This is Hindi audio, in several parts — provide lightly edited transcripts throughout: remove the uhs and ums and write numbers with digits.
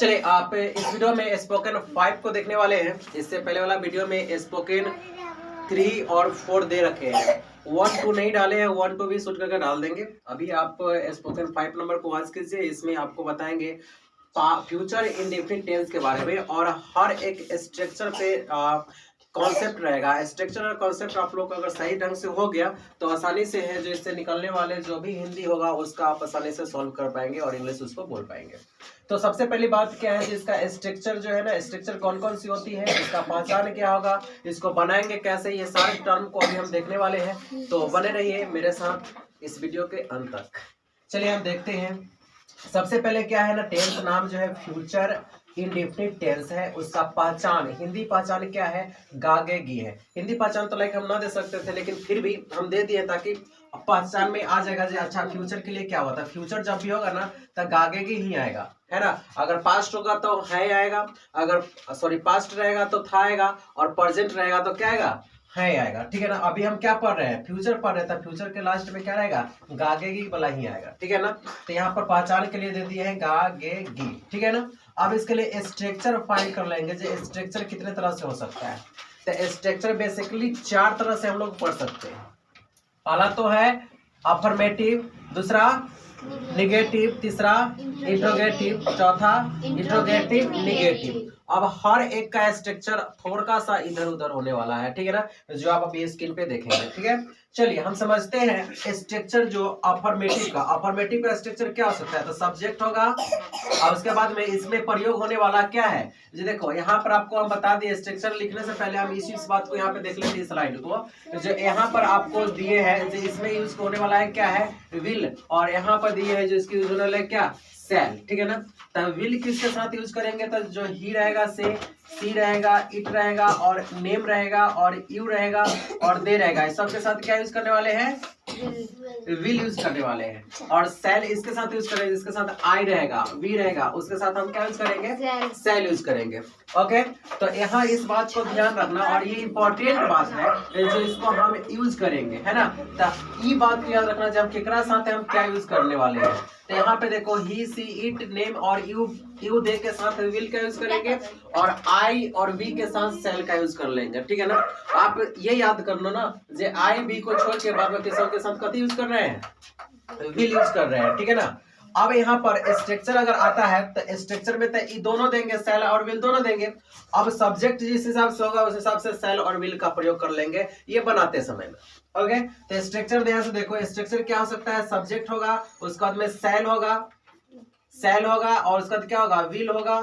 चलिए आप इस वीडियो में स्पोकन 5 को देखने वाले हैं। इससे पहले वाला वीडियो में स्पोकन 3 और 4 दे रखे हैं, 1 2 नहीं डाले हैं, 1 2 भी शूट करके डाल देंगे। अभी आप स्पोकन 5 नंबर को वॉच कीजिए। इसमें आपको बताएंगे फ्यूचर इंडेफिनिट टेंस के बारे में और हर एक स्ट्रक्चर पे कॉन्सेप्ट रहेगा। स्ट्रक्चर और कॉन्सेप्ट आप लोग को अगर सही ढंग से हो गया तो आसानी से है, जो इससे निकलने वाले जो भी हिंदी होगा उसका आप आसानी से सॉल्व कर पाएंगे और इंग्लिश उसको बोल पाएंगे। तो सबसे पहली बात क्या है, जिसका स्ट्रक्चर जो है ना, स्ट्रक्चर कौन कौन सी होती है, इसका पहचान क्या होगा, इसको बनाएंगे कैसे, ये सारे टर्म को अभी हम देखने वाले हैं। तो बने रहिए मेरे साथ इस वीडियो के अंत तक। चलिए हम देखते हैं। सबसे पहले क्या है ना, टेंस नाम जो है फ्यूचर इंडेफिनिट टेंस है, उसका पहचान, हिंदी पहचान क्या है, गागेगी है। हिंदी पहचान तो लाइक हम ना दे सकते थे, लेकिन फिर भी हम दे दिए ताकि पहचान में आ जाएगा। अच्छा फ्यूचर के लिए क्या होता है, फ्यूचर जब भी होगा ना तो गागेगी ही आएगा, है ना। अगर पास्ट होगा तो है आएगा, अगर पास्ट रहेगा तो था आएगा, और प्रेजेंट रहेगा तो क्या आएगा, है आएगा। ठीक है ना। अभी हम क्या पढ़ रहे हैं, फ्यूचर पढ़ रहे थे, फ्यूचर के लास्ट में क्या रहेगा, गागेगी वाला ही आएगा। ठीक है ना। तो यहाँ पर पहचान के लिए दे दिए हैं गागेगी। ठीक है ना। अब इसके लिए स्ट्रक्चर फाइंड कर लेंगे, जो स्ट्रक्चर कितने तरह से हो सकता है। तो स्ट्रक्चर बेसिकली 4 तरह से हम लोग पढ़ सकते हैं। पहला तो है अफर्मेटिव, दूसरा निगेटिव, तीसरा इंट्रोगेटिव, चौथा इंट्रोगेटिव निगेटिव। अब हर एक का स्ट्रक्चर थोड़ा सा इधर उधर होने वाला है। ठीक है ना, जो आप अभी स्क्रीन पे देखेंगे। ठीक है, चलिए हम समझते हैं स्ट्रक्चर जो अफर्मेटिव का। अफर्मेटिव का स्ट्रक्चर क्या हो सकता है, तो सब्जेक्ट होगा और उसके बाद में इसमें प्रयोग होने वाला क्या है। जी देखो यहाँ पर आपको हम बता दिए, स्ट्रक्चर लिखने से पहले हम इस बात को यहाँ पे देख लेते हैं। स्लाइड को जो यहाँ पर आपको दिए हैं, जो इसमें यूज होने वाला है क्या है, विल, और यहाँ पर दिए है जो इसकी यूज होने वाला है क्या, सेल। ठीक है ना। तो विल किसके साथ यूज करेंगे, तो जो ही रहेगा, से, सी रहेगा, इट रहेगा, और नेम रहेगा, और यू रहेगा, और दे रहेगा। इस सब के साथ क्या यूज करने वाले हैं, विल यूज करने वाले हैं। और सेल इसके साथ यूज करेंगे, जिसके साथ आई रहेगा, वी रहेगा, उसके साथ हम क्या यूज करेंगे, सेल यूज करेंगे। ओके, तो यहाँ इस बात को ध्यान रखना, और ये इंपॉर्टेंट बात है जो इसको हम यूज करेंगे, है ना। तो ये बात को याद रखना, जब केकरा साथ हम क्या यूज करने वाले हैं। तो यहाँ पे देखो ही, सी, इट, नेम और यू दे के साथ विल का यूज करेंगे, और आई और वी के साथ सेल का यूज कर लेंगे। ठीक है ना। आप ये याद करना ना, जे आई वी को छोड़ के बाद में के साथ कथी यूज कर रहे हैं, विल यूज कर रहे हैं। ठीक है ना। अब यहाँ पर स्ट्रक्चर अगर आता है तो स्ट्रक्चर में तो ये दोनों देंगे, सेल और विल दोनों देंगे। अब सब्जेक्ट जिस हिसाब से होगा उस हिसाब से सेल और विल का प्रयोग कर लेंगे ये बनाते समय में। ओके, तो स्ट्रक्चर ध्यान से देखो। स्ट्रक्चर क्या हो सकता है, सब्जेक्ट होगा, उसके बाद में सेल होगा, और उसके बाद क्या होगा, विल होगा,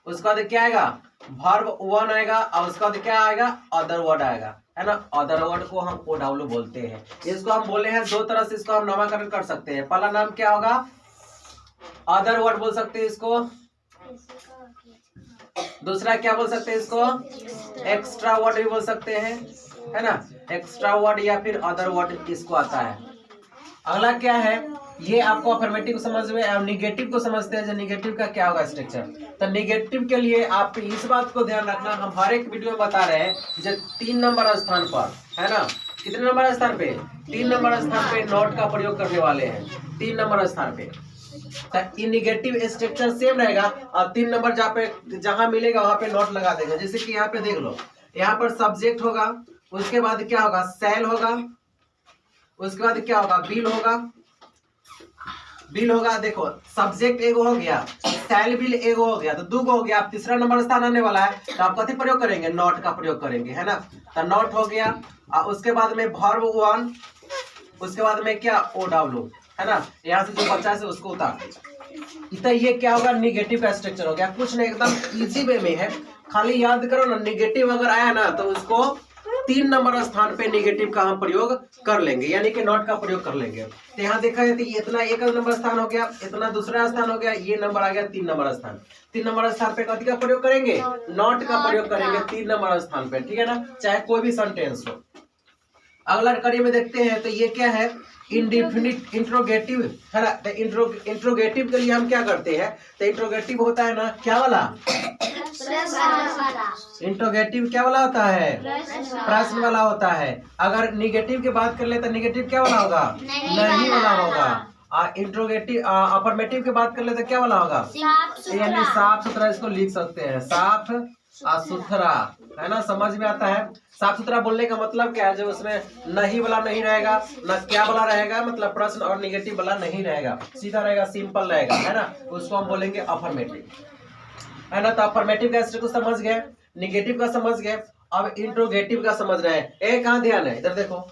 उसके बाद क्या आएगा, वर्ब 1 आएगा, और उसके बाद क्या आएगा, अदर वर्ड आएगा, है ना। अदर वर्ड को हम ओडब्ल्यू बोलते हैं। इसको हम बोले हैं दो तरह से, इसको हम नामकरण कर सकते हैं। पहला नाम क्या होगा, अदर वर्ड बोल सकते हैं इसको, दूसरा क्या बोल सकते हैं इसको, एक्स्ट्रा वर्ड भी बोल सकते हैं, है ना। एक्स्ट्रा वर्ड या फिर अदर वर्ड इसको आता है। अगला क्या है, ये आपको अफर्मेटिव को समझ में, और निगेटिव को समझते हैं। जो निगेटिव का क्या होगा स्ट्रक्चर, तो निगेटिव के लिए आप इस बात को ध्यान रखना, हम हर एक वीडियो में बता रहे हैं जो 3 नंबर स्थान पर, है ना, कितने नंबर स्थान पे, 3 नंबर स्थान पे नोट का प्रयोग करने वाले हैं, 3 नंबर स्थान पे। तो निगेटिव स्ट्रक्चर सेम रहेगा, और 3 नंबर जहां मिलेगा वहां पे नोट लगा देगा। जैसे कि यहाँ पे देख लो, यहाँ पर सब्जेक्ट होगा, उसके बाद क्या होगा, सेल होगा, उसके बाद क्या होगा, बिल होगा। देखो सब्जेक्ट एगो हो गया, सेल बिल एगो हो गया, तो 2 हो गया। अब तीसरा नंबर स्थान आने वाला है, तो आप कथी प्रयोग करेंगे, नॉट का प्रयोग करेंगे, है ना। तो नॉट हो गया, और उसके बाद में वर्ब 1, उसके बाद में क्या, ओडब्ल्यू, है ना। यहाँ से जो बच्चा है उसको उतार दीजिए। तो ये क्या होगा, निगेटिव का स्ट्रक्चर हो गया। कुछ नहीं, एकदम इजी वे में है, खाली याद करो ना। निगेटिव अगर आया ना तो उसको 3 नंबर स्थान पे निगेटिव का हम प्रयोग कर लेंगे, यानी कि नॉट का प्रयोग कर लेंगे। तो यहाँ देखा जाए तो इतना 1 नंबर स्थान हो गया, इतना दूसरा स्थान हो गया, ये नंबर आ गया 3 नंबर स्थान। 3 नंबर स्थान पे कथी का प्रयोग करेंगे, नॉट का प्रयोग करेंगे 3 नंबर स्थान पे। ठीक है ना, चाहे कोई भी सेंटेंस हो। अगला कड़ी में देखते हैं, तो ये क्या है, इंडेफिनिट इंट्रोगेटिव, है ना। तो इंट्रोगेटिव के लिए हम क्या करते हैं, तो इंट्रोगेटिव होता है ना क्या वाला, इंट्रोगेटिव क्या वाला होता है, प्रश्न वाला होता है। अगर निगेटिव की बात कर ले तो निगेटिव क्या वाला होगा, नहीं वाला होगा। इंट्रोगेटिव अफर्मेटिव की बात कर ले तो क्या वाला होगा, यानी साफ सुथरा, इसको लिख सकते हैं साफ सुथरा, है ना, समझ में आता है। साफ सुथरा बोलने का मतलब क्या है, जो उसमें नहीं वाला नहीं रहेगा, ना क्या वाला रहेगा, मतलब प्रश्न और निगेटिव वाला नहीं रहेगा, सीधा रहेगा, सिंपल रहेगा, है ना, उसको हम बोलेंगे अफर्मेटिव, है ना। तो अफर्मेटिव का स्टेटस समझ गए, निगेटिव का समझ गए, अब इंट्रोगेटिव का समझ रहे हैं। एक कहाँ ध्यान है, इधर देखो,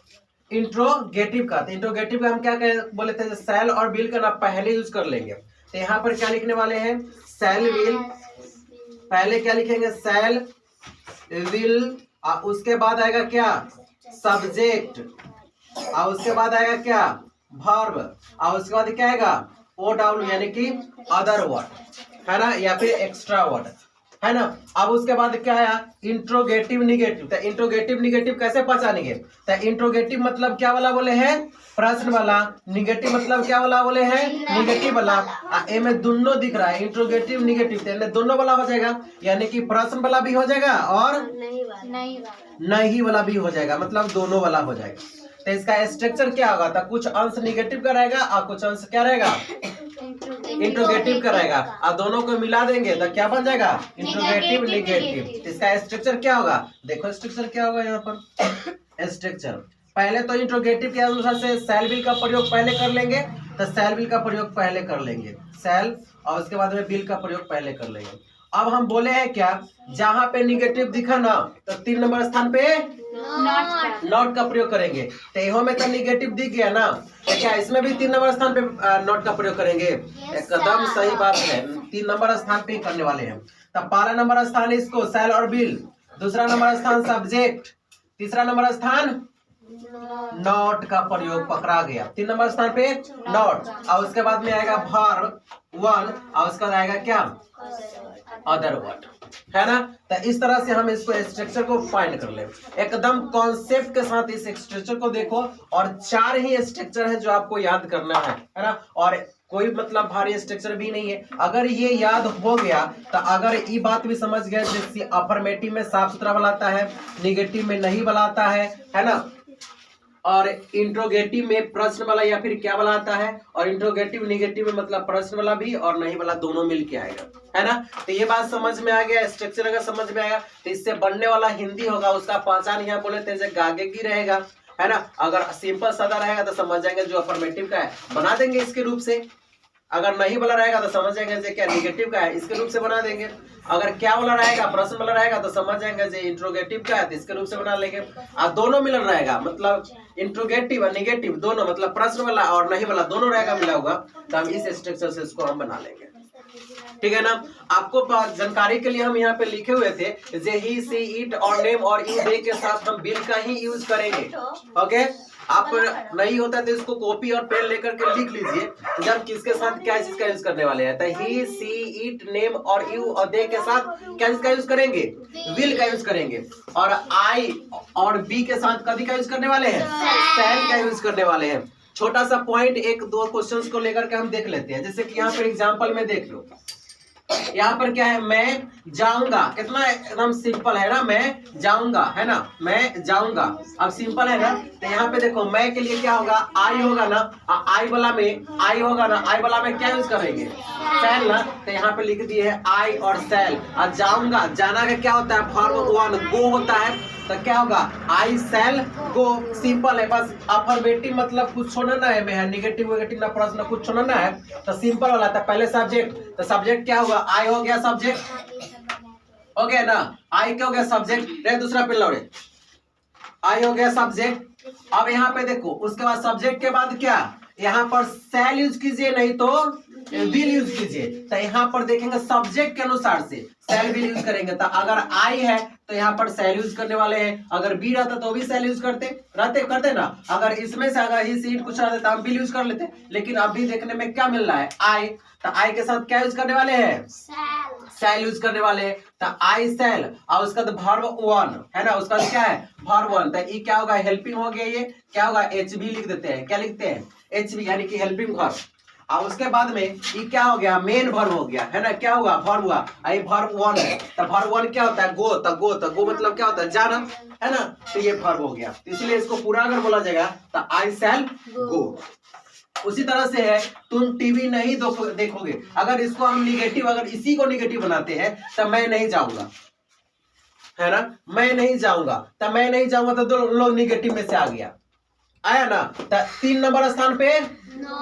इंट्रोगेटिव का, तो इंट्रोगेटिव का हम क्या बोले थे, सेल और विल का ना पहले यूज कर लेंगे। तो यहाँ पर क्या लिखने वाले हैं, सेल विल, पहले क्या लिखेंगे, सेल विल, उसके बाद आएगा क्या, सब्जेक्ट, और उसके बाद आएगा क्या, वर्ब, और उसके बाद क्या आएगा, OW यानी कि अदर वर्ड, है ना, या फिर एक्स्ट्रा वर्ड, है ना। अब उसके बाद क्या आया, इंट्रोगेटिव निगेटिव। तो इंट्रोगेटिव निगेटिव कैसे पहचानेंगे, तो इंट्रोगेटिव मतलब क्या वाला बोले हैं, प्रश्न वाला, निगेटिव मतलब क्या वाला बोले हैं, निगेटिव वाला। ए में दोनों दिख रहा है, इंट्रोगेटिव निगेटिव, तो दोनों वाला हो जाएगा, यानी कि प्रश्न वाला भी हो जाएगा और नहीं वाला भी हो जाएगा, मतलब दोनों वाला हो जाएगा। तो इसका स्ट्रक्चर क्या होगा, तो कुछ अंश निगेटिव का रहेगा और कुछ अंश क्या रहेगा, इंट्रोगेटिव का रहेगा, और दोनों को मिला देंगे तो क्या बन जाएगा, इंट्रोगेटिव निगेटिव। इसका स्ट्रक्चर क्या होगा, देखो स्ट्रक्चर क्या होगा यहाँ पर, स्ट्रक्चर पहले तो इंट्रोगेटिव के अनुसार से सेल विल का प्रयोग पहले कर लेंगे, तो सेल विल का प्रयोग पहले कर लेंगे, सेल, और उसके बाद में विल का प्रयोग पहले कर लेंगे। अब हम बोले हैं क्या, जहां पे निगेटिव दिखा ना, तो 3 नंबर स्थान पे नॉट का प्रयोग करेंगे। तो में तो निगेटिव दिख गया ना, तो क्या इसमें भी 3 नंबर स्थान पे नॉट का प्रयोग करेंगे, एकदम सही बात है, 3 नंबर स्थान पे ही करने वाले हैं। तो पहला नंबर स्थान इसको सेल और विल, दूसरा नंबर स्थान सब्जेक्ट, तीसरा नंबर स्थान नॉट का प्रयोग पकड़ा गया, 3 नंबर स्थान पे नॉट, और उसके बाद में आएगा वर्ब 1, और उसके बाद आएगा क्या, अदर वर्ड, है ना। तो इस तरह से हम इसको स्ट्रक्चर को फाइंड कर ले, एकदम कॉन्सेप्ट के साथ इस स्ट्रक्चर को देखो, और 4 ही स्ट्रक्चर है जो आपको याद करना है ना, और कोई मतलब भारी स्ट्रक्चर भी नहीं है। अगर ये याद हो गया तो अगर ये बात भी समझ गए, जैसे अफर्मेटिव में साफ सुथरा वाला आता है, निगेटिव में नहीं वाला आता है ना, और इंट्रोगेटिव में प्रश्न वाला या फिर क्या वाला आता है, और इंट्रोगेटिव निगेटिव में मतलब प्रश्न वाला भी और नहीं वाला दोनों मिल के आएगा, है ना। तो ये बात समझ में आ गया, स्ट्रक्चर अगर समझ में आएगा तो इससे बनने वाला हिंदी होगा, उसका पहचान यहाँ बोले थे गागेगी रहेगा, है ना। अगर सिंपल सादा रहेगा तो समझ जाएंगे जो अफर्मेटिव का है बना देंगे इसके रूप से, अगर नहीं वाला रहेगा तो समझ जाएंगे जो क्या निगेटिव का है इसके रूप से बना देंगे, अगर क्या वाला रहेगा प्रश्न वाला रहेगा तो समझ जाएंगे जो इंट्रोगेटिव का है तो इसके रूप से बना लेंगे। और दोनों मिलन रहेगा, मतलब इंट्रोगेटिव और निगेटिव दोनों, मतलब प्रश्न वाला और नहीं वाला दोनों रहेगा मिला हुआ, तो हम इस स्ट्रक्चर से इसको हम बना लेंगे, ठीक है ना। आपको जानकारी के लिए हम यहाँ पे लिखे हुए थे जे ही सी इट और नेम और यू दे के साथ हम बिल का ही यूज करेंगे, ओके। आप नहीं होता तो इसको कॉपी और पेन लेकर के लिख लीजिए, जब किसके साथ क्या चीज का यूज करने वाले हैं, तो ही सी इट नेम और यू और दे के साथ क्या चीज का यूज करेंगे, विल का यूज करेंगे, और आई और बी के साथ कभी का यूज करने वाले हैं, सेल का यूज करने वाले हैं। छोटा सा पॉइंट 1-2 क्वेश्चंस को लेकर के हम देख लेते हैं, जैसे कि यहाँ पर एग्जांपल में देख लो, यहाँ पर क्या है, मैं जाऊंगा, कितना एकदम सिंपल है ना, मैं जाऊंगा, है ना, मैं जाऊंगा, अब सिंपल है ना। तो यहाँ पे देखो मैं के लिए क्या होगा, आई होगा ना, आई वाला में आई होगा ना, आई वाला में क्या यूज करेंगे, सेल ना, तो यहाँ पे लिख दिए है आई और सेल। और जाऊंगा, जाना का क्या होता है, वर्ब 1 गो होता है, तो क्या होगा, आई सेल गो, सिंपल है, बस अफर्मेटिव मतलब कुछ छोड़ना ना है, में निगेटिव विगेटिव ना प्रश्न कुछ छोड़ना ना है, तो सिंपल वाला था पहले सब्जेक्ट, तो सब्जेक्ट क्या होगा, आई हो गया सब्जेक्ट, हो गया ना, आई क्या हो गया सब्जेक्ट, रे दूसरा पे लौड़े, आई हो गया सब्जेक्ट। अब यहाँ पे देखो उसके बाद सब्जेक्ट के बाद क्या, यहाँ पर सेल यूज कीजिए नहीं तो विल यूज कीजिए, तो यहाँ पर देखेंगे सब्जेक्ट के अनुसार से सेल विल यूज करेंगे, तो अगर आई है तो यहाँ पर सेल यूज करने वाले हैं, अगर बी रहता तो भी सेल यूज करते ना, अगर इसमें से अगर ही सीट कुछ रहता तो हम विल यूज कर लेते, लेकिन अभी देखने में क्या मिल रहा है, आई, तो आई के साथ क्या यूज करने वाले हैं, सेल यूज करने वाले हैं, तो आई सेल, और उसका तो वर्ब 1 है ना, उसका क्या है वर्ब 1, तो ये क्या होगा, हेल्पिंग हो गया, ये क्या होगा, एचबी लिख देते हैं, क्या लिखते हैं, एचबी यानी कि हेल्पिंग वर्ब। और उसके बाद में ये क्या हो गया, मेन वर्ब हो गया, है ना, क्या हुआ, वर्ब हुआ, आई वर्ब 1 है, तो वर्ब 1 क्या होता है, गो, तो गो मतलब क्या होता है, जाना, है ना, तो ये वर्ब हो गया, इसलिए इसको पूरा अगर बोला जाएगा तो आई शैल गो, उसी तरह से है तुम टीवी नहीं देखोगे, अगर इसको हम निगेटिव, अगर इसी को निगेटिव बनाते हैं तो मैं नहीं जाऊंगा, है ना, मैं नहीं जाऊंगा, तो मैं नहीं जाऊंगा तो दो लोग निगेटिव में से आ गया, आया ना। तो 3 नंबर स्थान पे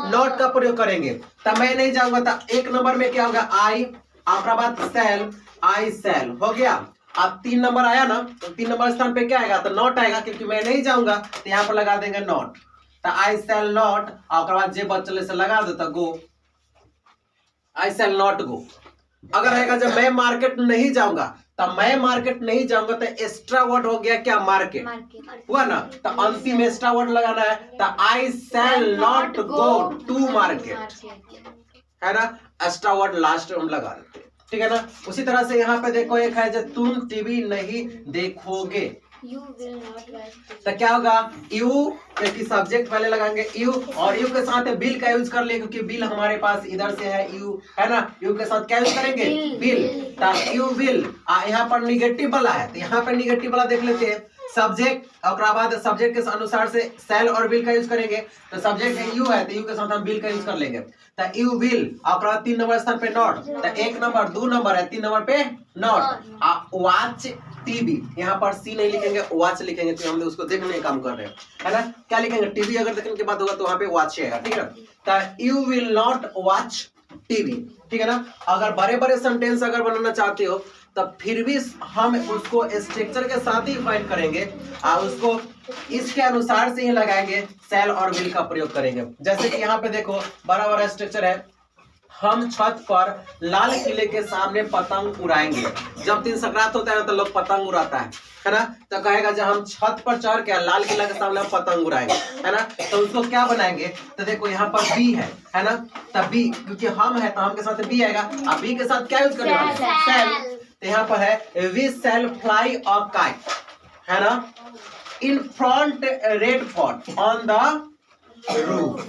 नॉट का प्रयोग करेंगे, तो मैं नहीं जाऊंगा, तो 1 नंबर में क्या होगा आई, आपका बात सेल, आई सेल हो गया। अब 3 नंबर आया ना, तो 3 नंबर स्थान पे क्या आएगा, तो नॉट आएगा, क्योंकि मैं नहीं जाऊंगा तो यहाँ पर लगा देंगे नॉट, तो आई सेल नॉट, आपके बाद जे बचले से लगा दो तो गो, आई सेल नॉट गो। अगर रहेगा जब मैं मार्केट नहीं जाऊंगा, तो मैं मार्केट नहीं जाऊंगा तो एक्स्ट्रा वर्ड हो गया क्या, मार्केट हुआ ना, तो अंतिम एक्स्ट्रा वर्ड लगाना है, तो I shall not go to market, है ना, एक्स्ट्रा वर्ड लास्ट में लगा देते हैं, ठीक है ना। उसी तरह से यहाँ पे देखो एक है जो तुम टीवी नहीं देखोगे, तो क्या होगा, यू, क्योंकि सब्जेक्ट पहले लगाएंगे यू, और यू के साथ बिल का यूज कर लिए, क्योंकि बिल हमारे पास इधर से है यू, है ना, यू के साथ क्या यूज करेंगे, बिल, तो यू विल। यहाँ पर निगेटिव वाला है, तो यहाँ पर निगेटिव वाला देख लेते हैं, सब्जेक्ट, और बाद सब्जेक्ट के अनुसार से सेल और बिल का यूज करेंगे, तो सब्जेक्ट है यू है, तो यू के साथ हम बिल का यूज कर लेंगे, तो यू विल, और 3 नंबर स्थान पे नॉट, तो 1 नंबर 2 नंबर है, 3 नंबर पे नॉट। वॉच टीवी, यहाँ पर सी नहीं लिखेंगे, वॉच लिखेंगे, तो हमने उसको देखने का काम कर रहे हैं, है ना, क्या लिखेंगे, टीवी अगर देखने के बाद होगा तो वहां पे वॉच आएगा, ठीक है, तो you will not watch TV, ठीक है ना। अगर बड़े बड़े सेंटेंस अगर बनाना चाहते हो तब फिर भी हम उसको स्ट्रक्चर के साथ ही फाइंड करेंगे, और उसको इसके अनुसार से ही लगाएंगे, सेल और विल का प्रयोग करेंगे। जैसे कि यहाँ पे देखो बड़ा बड़ा स्ट्रक्चर है, हम छत पर लाल किले के सामने पतंग उड़ाएंगे। जब दिन संक्रांत होता है तो लोग पतंग उड़ाता है ना, तो कहेगा जब हम छत पर चढ़ के लाल किला के सामने पतंग उड़ाएंगे, है ना, तो उसको क्या बनाएंगे, तो देखो यहाँ पर बी है ना, तब बी, क्योंकि हम है तो हम के साथ बी आएगा, अब बी के साथ क्या यूज करने वाले, सेल, तो यहाँ पर है we sail fly a kite, है ना, in front Red Fort on the roof,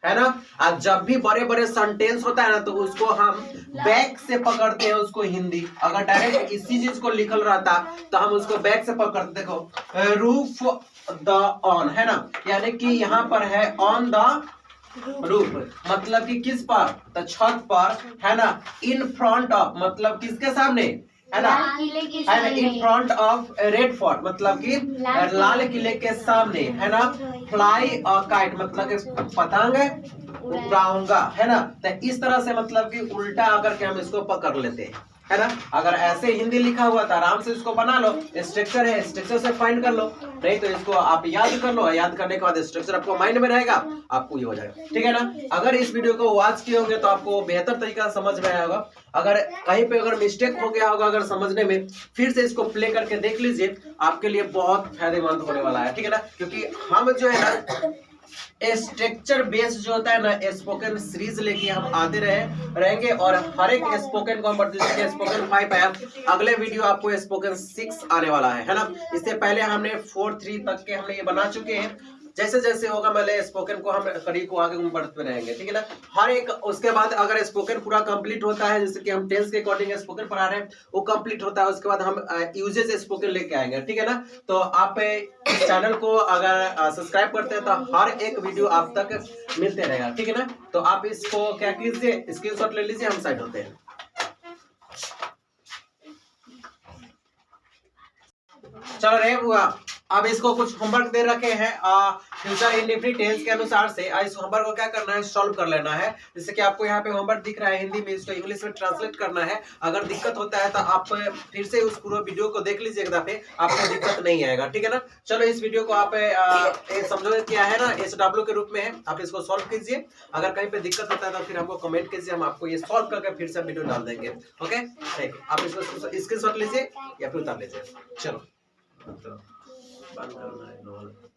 है ना। अब जब भी बड़े बड़े सेंटेंस होता है ना, तो उसको हम बैक से पकड़ते हैं उसको हिंदी, अगर डायरेक्ट इसी चीज को लिखल रहता तो हम उसको बैक से पकड़ते, देखो रूफ द ऑन, है ना, यानी कि यहाँ पर है ऑन द रूफ, मतलब कि किस पर, तो छत पर, है ना, इन फ्रंट ऑफ, मतलब किसके सामने, है ना, in front of red fort, मतलब कि लाल किले के सामने, है ना, फ्लाई अ काइट, मतलब कि पतंग उड़ाऊंगा, है ना, तो इस तरह से मतलब कि उल्टा आकर के हम इसको पकड़ लेते हैं, है ना। अगर ऐसे हिंदी लिखा हुआ था आराम से इसको बना लो, स्ट्रक्चर है, स्ट्रक्चर से फाइंड कर लो, नहीं तो इसको आप याद कर लो, याद करने के बाद स्ट्रक्चर आपको माइंड में रहेगा, आपको ये हो जाएगा, ठीक है ना। अगर इस वीडियो को वॉच किए होंगे तो आपको बेहतर तरीका समझ में आया होगा, अगर कहीं पे अगर मिस्टेक हो गया होगा अगर समझने में, फिर से इसको प्ले करके देख लीजिए, आपके लिए बहुत फायदेमंद होने वाला है, ठीक है ना, क्योंकि हम जो है ना स्ट्रक्चर बेस जो होता है ना, स्पोकन सीरीज लेके हम आते रहेंगे, और हर एक स्पोकन कॉम्पिटिशन, स्पोकन 5 है, अगले वीडियो आपको स्पोकन 6 आने वाला है ना। इससे पहले हमने 4, 3 तक के हमने ये बना चुके हैं, जैसे जैसे होगा मतलब स्पोकन को हम करीब को आगे बढ़ते रहेंगे, ठीक है ना। हर एक उसके बाद अगर स्पोकन पूरा कंप्लीट होता है, जैसे कि हम टेंस के अकॉर्डिंग स्पोकन पढ़ा रहे हैं, वो कंप्लीट होता है, उसके बाद हम यूजेस स्पोकन लेके आएंगे, ठीक है ना। तो आप इस चैनल को अगर सब्सक्राइब करते हैं तो हर एक वीडियो आप तक मिलते रहेगा, ठीक है ना। तो आप इसको क्या कीजिए, स्क्रीनशॉट ले लीजिए, हम साइड होते हैं। चलो रे बुआ, अब इसको कुछ होमवर्क दे रखे हैं फ्यूचर इंडेफिनिट टेंस के अनुसार से, इस होमवर्क को क्या करना है, सॉल्व कर लेना है। जैसे कि आपको यहाँ पे होमवर्क दिख रहा है हिंदी में, इसको इंग्लिश में ट्रांसलेट करना है। अगर दिक्कत होता है तो आप फिर से उस पूरा वीडियो को देख लीजिए एक दफे, आपको दिक्कत नहीं आएगा, ठीक है ना। चलो इस वीडियो को आप समझो क्या है ना, SW के रूप में है, आप इसको सॉल्व कीजिए। अगर कहीं पे दिक्कत होता है तो फिर हमको कमेंट कीजिए, हम आपको ये सॉल्व करके फिर से वीडियो डाल देंगे, ओके। आप इसको स्क्रीनशॉट लीजिए या फिर उतार लीजिए। चलो बंद करना है।